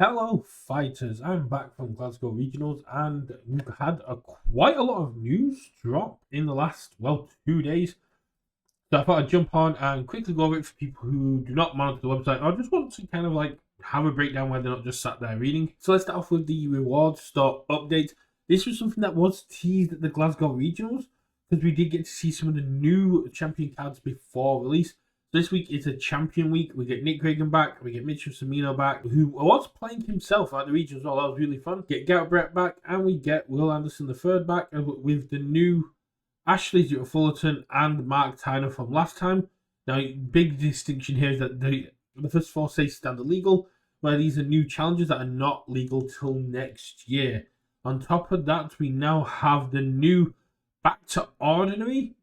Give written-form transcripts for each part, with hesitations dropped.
Hello, fighters. I'm back from Glasgow Regionals, and we've had quite a lot of news drop in the last, 2 days. So I thought I'd jump on and quickly go over it for people who do not monitor the website or just want to kind of like have a breakdown where they're not just sat there reading. So let's start off with the reward store update. This was something that was teased at the Glasgow Regionals because we did get to see some of the new champion cards before release. This week is a champion week. We get Nick Reagan back. We get Mitchell Semino back, who was playing himself at the region as well. That was really fun. Get Garrett Brett back, and we get Will Anderson the third back with the new Ashley Fullerton and Mark Tyner from last time. Now, big distinction here is that the first four say stand illegal, where these are new challenges that are not legal till next year. On top of that, we now have the new Back to Ordinary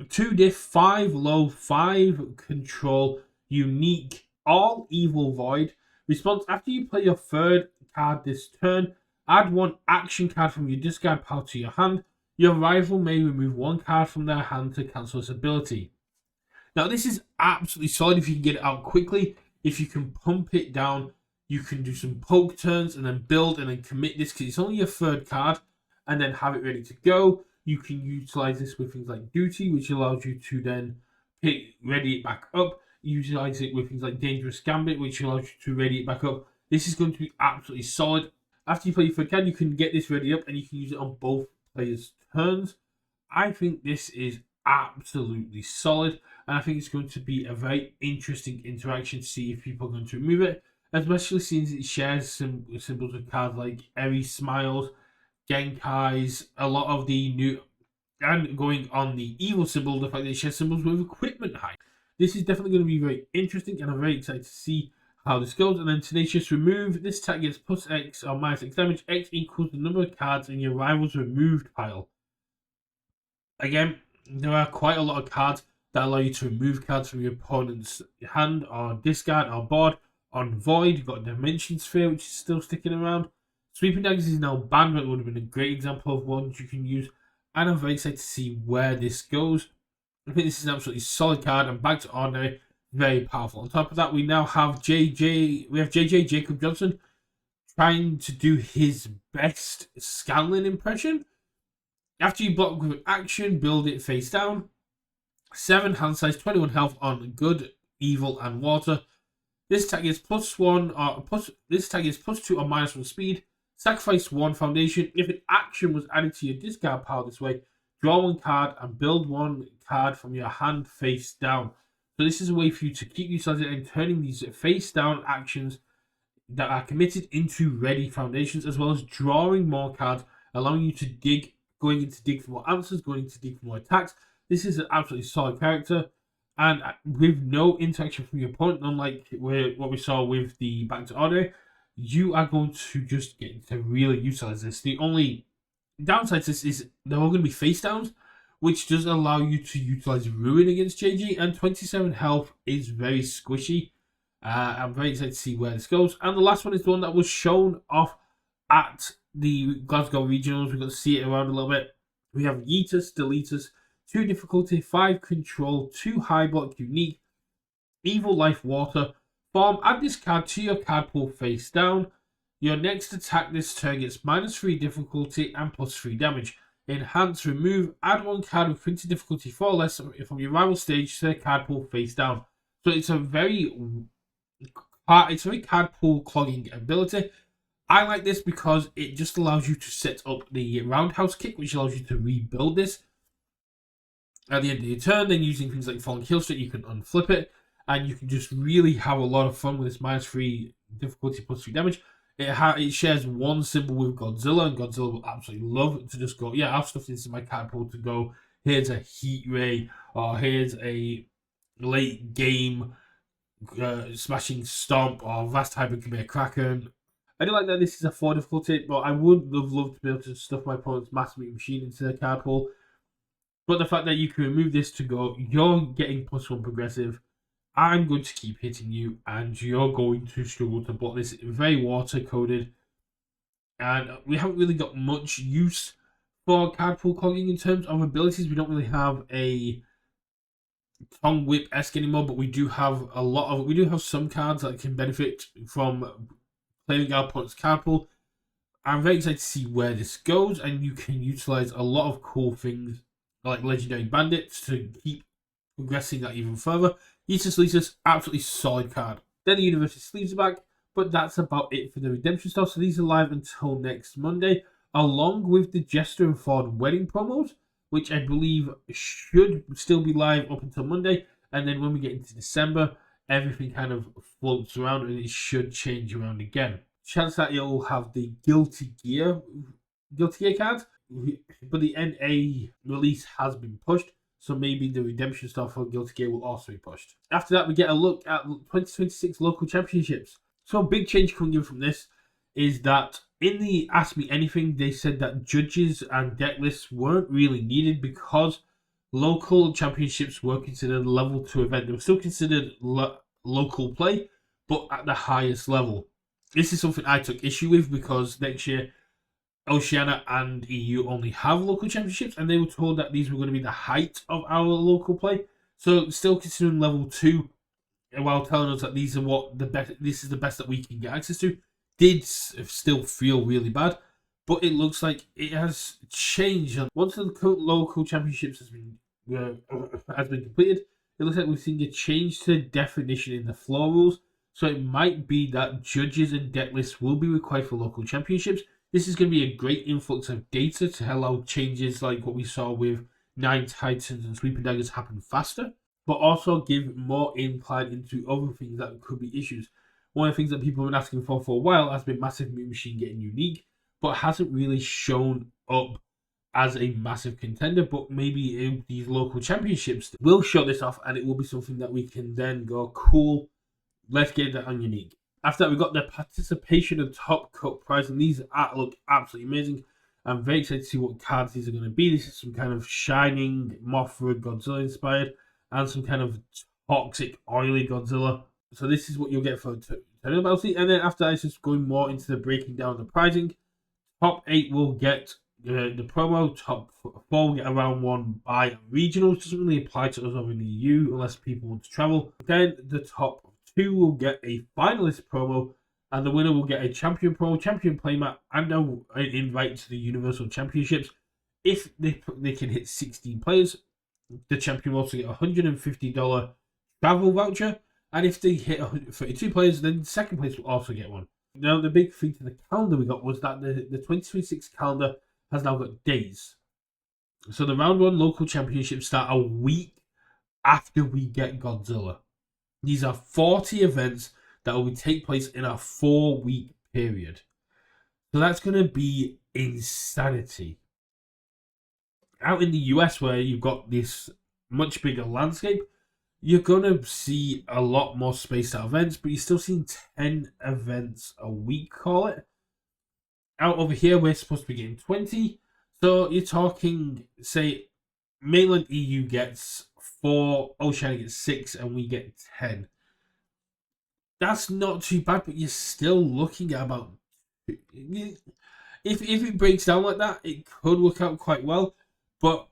2 diff, 5 low, 5 control, unique, all evil void. Response: after you play your third card this turn, add one action card from your discard pile to your hand. Your rival may remove one card from their hand to cancel this ability. Now, this is absolutely solid if you can get it out quickly. If you can pump it down, you can do some poke turns and then build and then commit this because it's only your third card and then have it ready to go. You can utilize this with things like Duty, which allows you to then ready it back up. Utilize it with things like Dangerous Gambit, which allows you to ready it back up. This is going to be absolutely solid. After you play your third card, you can get this ready up and you can use it on both players' turns. I think this is absolutely solid, and I think it's going to be a very interesting interaction to see if people are going to remove it, especially since it shares some symbols with cards like Eri Smiles, Genkai's, a lot of the new, and going on the evil symbol, the fact that it shares symbols with equipment height. This is definitely going to be very interesting, and I'm very excited to see how this goes. And then Tenacious Remove. This attack gets plus X or minus X damage. X equals the number of cards in your rival's removed pile. Again, there are quite a lot of cards that allow you to remove cards from your opponent's hand or discard or board. On Void, you've got Dimension Sphere, which is still sticking around. Sweeping Daggers is now banned, but it would have been a great example of one you can use. And I'm very excited to see where this goes. I think this is an absolutely solid card, and Back to Ordinary, very powerful. On top of that, we now have JJ Jacob Johnson trying to do his best Scanlan impression. After you block with an action, build it face down. 7 hand size, 21 health on good, evil, and water. This attack is this attack is +2 or -1 speed. Sacrifice 1 foundation. If an action was added to your discard pile this way, draw 1 card and build 1 card from your hand face down. So this is a way for you to keep utilizing and turning these face down actions that are committed into ready foundations, as well as drawing more cards, allowing you to going into dig for more answers, going into dig for more attacks. This is an absolutely solid character, and with no interaction from your opponent, unlike what we saw with the Back to Order, you are going to just get to really utilize this. The only downside to this is they're all going to be face downs, which does allow you to utilize Ruin against JG, and 27 health is very squishy. I'm very excited to see where this goes. And the last one is the one that was shown off at the Glasgow Regionals. We got to see it around a little bit. We have Yeetus, Deletus, 2 difficulty, 5 control, 2 high block, unique, evil life, water. Form: add this card to your card pool face down. Your next attack this turn gets -3 difficulty and +3 damage. Enhance: remove, add 1 card with printed difficulty 4 or less from your rival stage to the card pool face down. So it's a very card pool clogging ability. I like this because it just allows you to set up the roundhouse kick, which allows you to rebuild this at the end of your turn. Then using things like Fallen Killstreak, you can unflip it, and you can just really have a lot of fun with this -3 difficulty +3 damage. It shares 1 symbol with Godzilla, and Godzilla will absolutely love to just go, yeah, I've stuffed this in my card pool to go, here's a Heat Ray, or here's a late game smashing Stomp, or Vast Hybrid can be a Kraken. I do like that this is a 4 difficulty, but I would have loved to be able to stuff my opponent's Master Meat Machine into the card pool. But the fact that you can remove this to go, you're getting +1 progressive, I'm going to keep hitting you, and you're going to struggle to block this. Very water coded, and we haven't really got much use for card pool clogging in terms of abilities. We don't really have a Tongue Whip-esque anymore, but we do have some cards that can benefit from playing our opponent's card pool. I'm very excited to see where this goes, and you can utilize a lot of cool things like legendary bandits to keep progressing that even further. Universus Lisa's absolutely solid card. Then the Universus sleeves are back, but that's about it for the redemption stuff. So these are live until next Monday, along with the Jester and Ford wedding promos, which I believe should still be live up until Monday. And then when we get into December, everything kind of floats around and it should change around again. Chance that you'll have the Guilty Gear card, but the NA release has been pushed, so maybe the redemption stuff for Guilty Gear will also be pushed. After that, we get a look at 2026 local championships. So a big change coming in from this is that in the Ask Me Anything, they said that judges and deck lists weren't really needed because local championships were considered a level 2 event. They were still considered local play, but at the highest level. This is something I took issue with because next year Oceania and EU only have local championships, and they were told that these were going to be the height of our local play. So still considering level 2, while telling us that these are what the best, this is the best that we can get access to, did still feel really bad. But it looks like it has changed. Once the local championships has been completed, it looks like we're seeing a change to the definition in the floor rules. So it might be that judges and deck lists will be required for local championships. This is going to be a great influx of data to allow changes like what we saw with 9 Titans and Sweeping Daggers happen faster, but also give more insight into other things that could be issues. One of the things that people have been asking for a while has been Massive Meat Machine getting unique, but hasn't really shown up as a massive contender. But maybe these local championships will show this off, and it will be something that we can then go, cool, let's get that on unique. After that, we got the participation and top cut prize, and these look absolutely amazing. I'm very excited to see what cards these are going to be. This is some kind of shining Mothra Godzilla inspired, and some kind of toxic oily Godzilla. So this is what you'll get for Eternal Bounty. And then after that, it's just going more into the breaking down of the pricing. Top 8 will get the promo. Top 4 will get a round 1 by regionals. Doesn't really apply to us over in the EU unless people want to travel. Then the top 2 will get a finalist promo, and the winner will get a champion promo, champion playmat, and an invite to the Universal Championships. If they can hit 16 players, the champion will also get a $150 travel voucher, and if they hit 32 players, then second place will also get one. Now, the big thing to the calendar we got was that the 2026 calendar has now got days. So the round 1 local championships start a week after we get Godzilla. These are 40 events that will take place in a 4-week period. So that's going to be insanity. Out in the US, where you've got this much bigger landscape, you're going to see a lot more spaced out events, but you're still seeing 10 events a week, call it. Out over here, we're supposed to be getting 20. So you're talking, say, mainland EU gets 4, Oceania gets 6, and we get 10. That's not too bad, but you're still looking at about... If it breaks down like that, it could work out quite well, but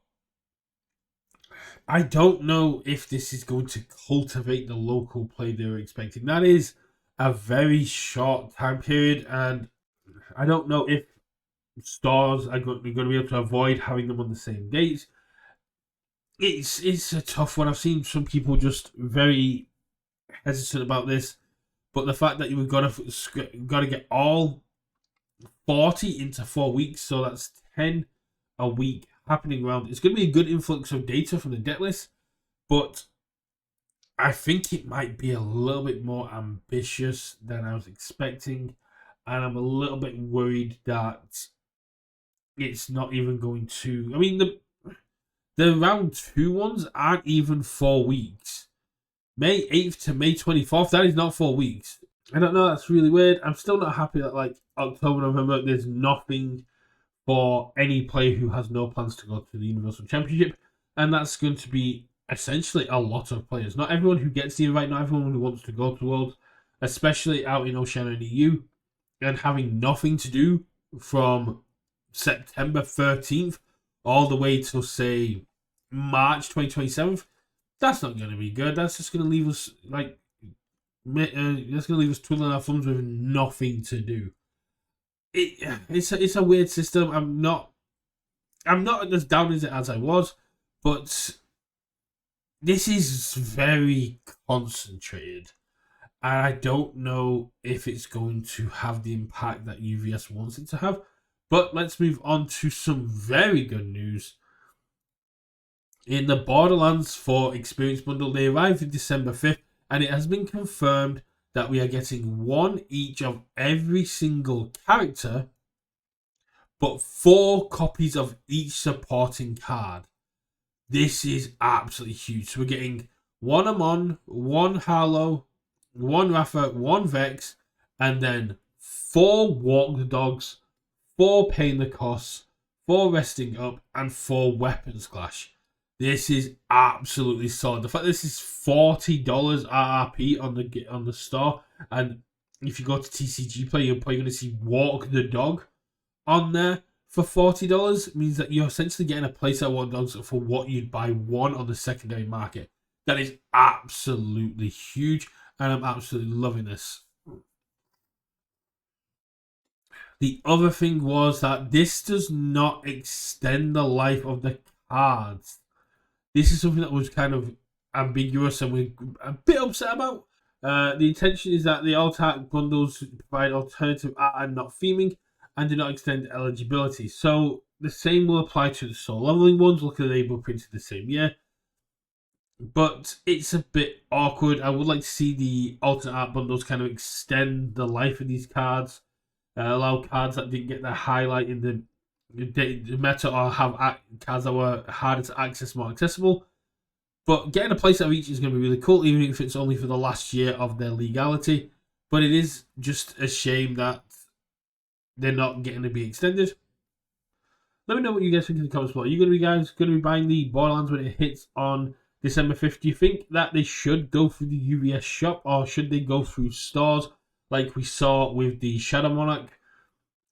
I don't know if this is going to cultivate the local play they were expecting. That is a very short time period, and I don't know if stores are going to be able to avoid having them on the same dates. It's a tough one. I've seen some people just very hesitant about this, but the fact that you've got to get all 40 into 4 weeks, so that's 10 a week happening around. It's going to be a good influx of data from the deck list, but I think it might be a little bit more ambitious than I was expecting, and I'm a little bit worried that it's not even going to... I mean, the round 2 ones aren't even 4 weeks. May 8th to May 24th, that is not 4 weeks. I don't know, that's really weird. I'm still not happy that, like, October, November, there's nothing for any player who has no plans to go to the Universal Championship. And that's going to be essentially a lot of players. Not everyone who gets the invite, not everyone who wants to go to Worlds, especially out in Oceania and EU, and having nothing to do from September 13th all the way till, say, March 2027. That's not going to be good. That's just going to leave us, like, That's gonna leave us twiddling our thumbs with nothing to do. It's a weird system. I'm not as down as it as I was, but this is very concentrated. And I don't know if it's going to have the impact that UVS wants it to have. But let's move on to some very good news. In the Borderlands 4 Experience Bundle, they arrived on December 5th, and it has been confirmed that we are getting one each of every single character, but 4 copies of each supporting card. This is absolutely huge. So we're getting one Amon, one Harlow, one Rafa, one Vex, and then 4 Walk the Dogs, 4 Paying the Costs, 4 Resting Up, and 4 Weapons Clash. This is absolutely solid. The fact this is $40 RRP on the store, and if you go to TCG Play, you're probably going to see Walk the Dog on there for $40. Means that you're essentially getting a playset of Walk Dogs for what you'd buy one on the secondary market. That is absolutely huge, and I'm absolutely loving this. The other thing was that this does not extend the life of the cards. This is something that was kind of ambiguous and we're a bit upset about. The intention is that the alt-art bundles provide alternative art and not theming, and do not extend eligibility. So the same will apply to the soul leveling ones. Look at the label printed the same year. But it's a bit awkward. I would like to see the alternate art bundles kind of extend the life of these cards. Allow cards that didn't get their highlight in the meta, or have cards that were harder to access more accessible. But getting a playset of each is going to be really cool, even if it's only for the last year of their legality. But it is just a shame that they're not getting to be extended. Let me know what you guys think in the comments below. Are you going to be buying the Borderlands when it hits on December 5th? Do you think that they should go through the UVS shop, or should they go through stores like we saw with the Shadow Monarch?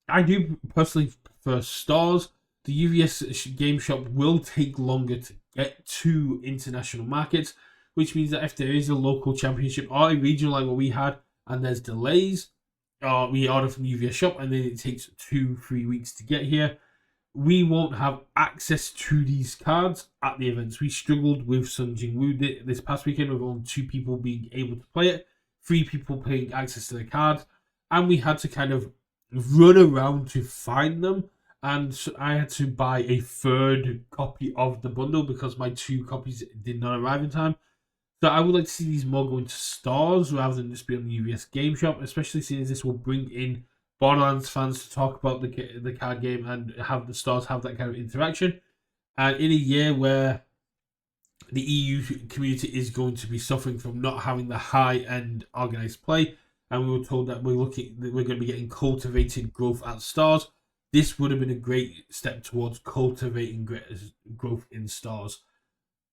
I do personally prefer stores. The UVS game shop will take longer to get to international markets, which means that if there is a local championship or a regional like what we had, and there's delays, or we order from the UVS shop and then it takes 2-3 weeks to get here, we won't have access to these cards at the events. We struggled with Sun Jingwu this past weekend with only 2 people being able to play it, 3 people paying access to the card, and we had to kind of run around to find them. And so I had to buy a 3rd copy of the bundle because my 2 copies did not arrive in time. So I would like to see these more go into stores rather than just be on the UVS game shop, especially since this will bring in Borderlands fans to talk about the card game and have the stores have that kind of interaction. And in a year where the EU community is going to be suffering from not having the high-end organized play, and we were told that we're going to be getting cultivated growth at stores, this would have been a great step towards cultivating growth in stores.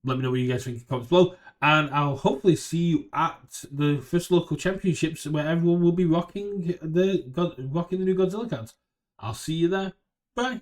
Let me know what you guys think in the comments below, and I'll hopefully see you at the first local championships where everyone will be rocking the new Godzilla cards. I'll see you there. Bye.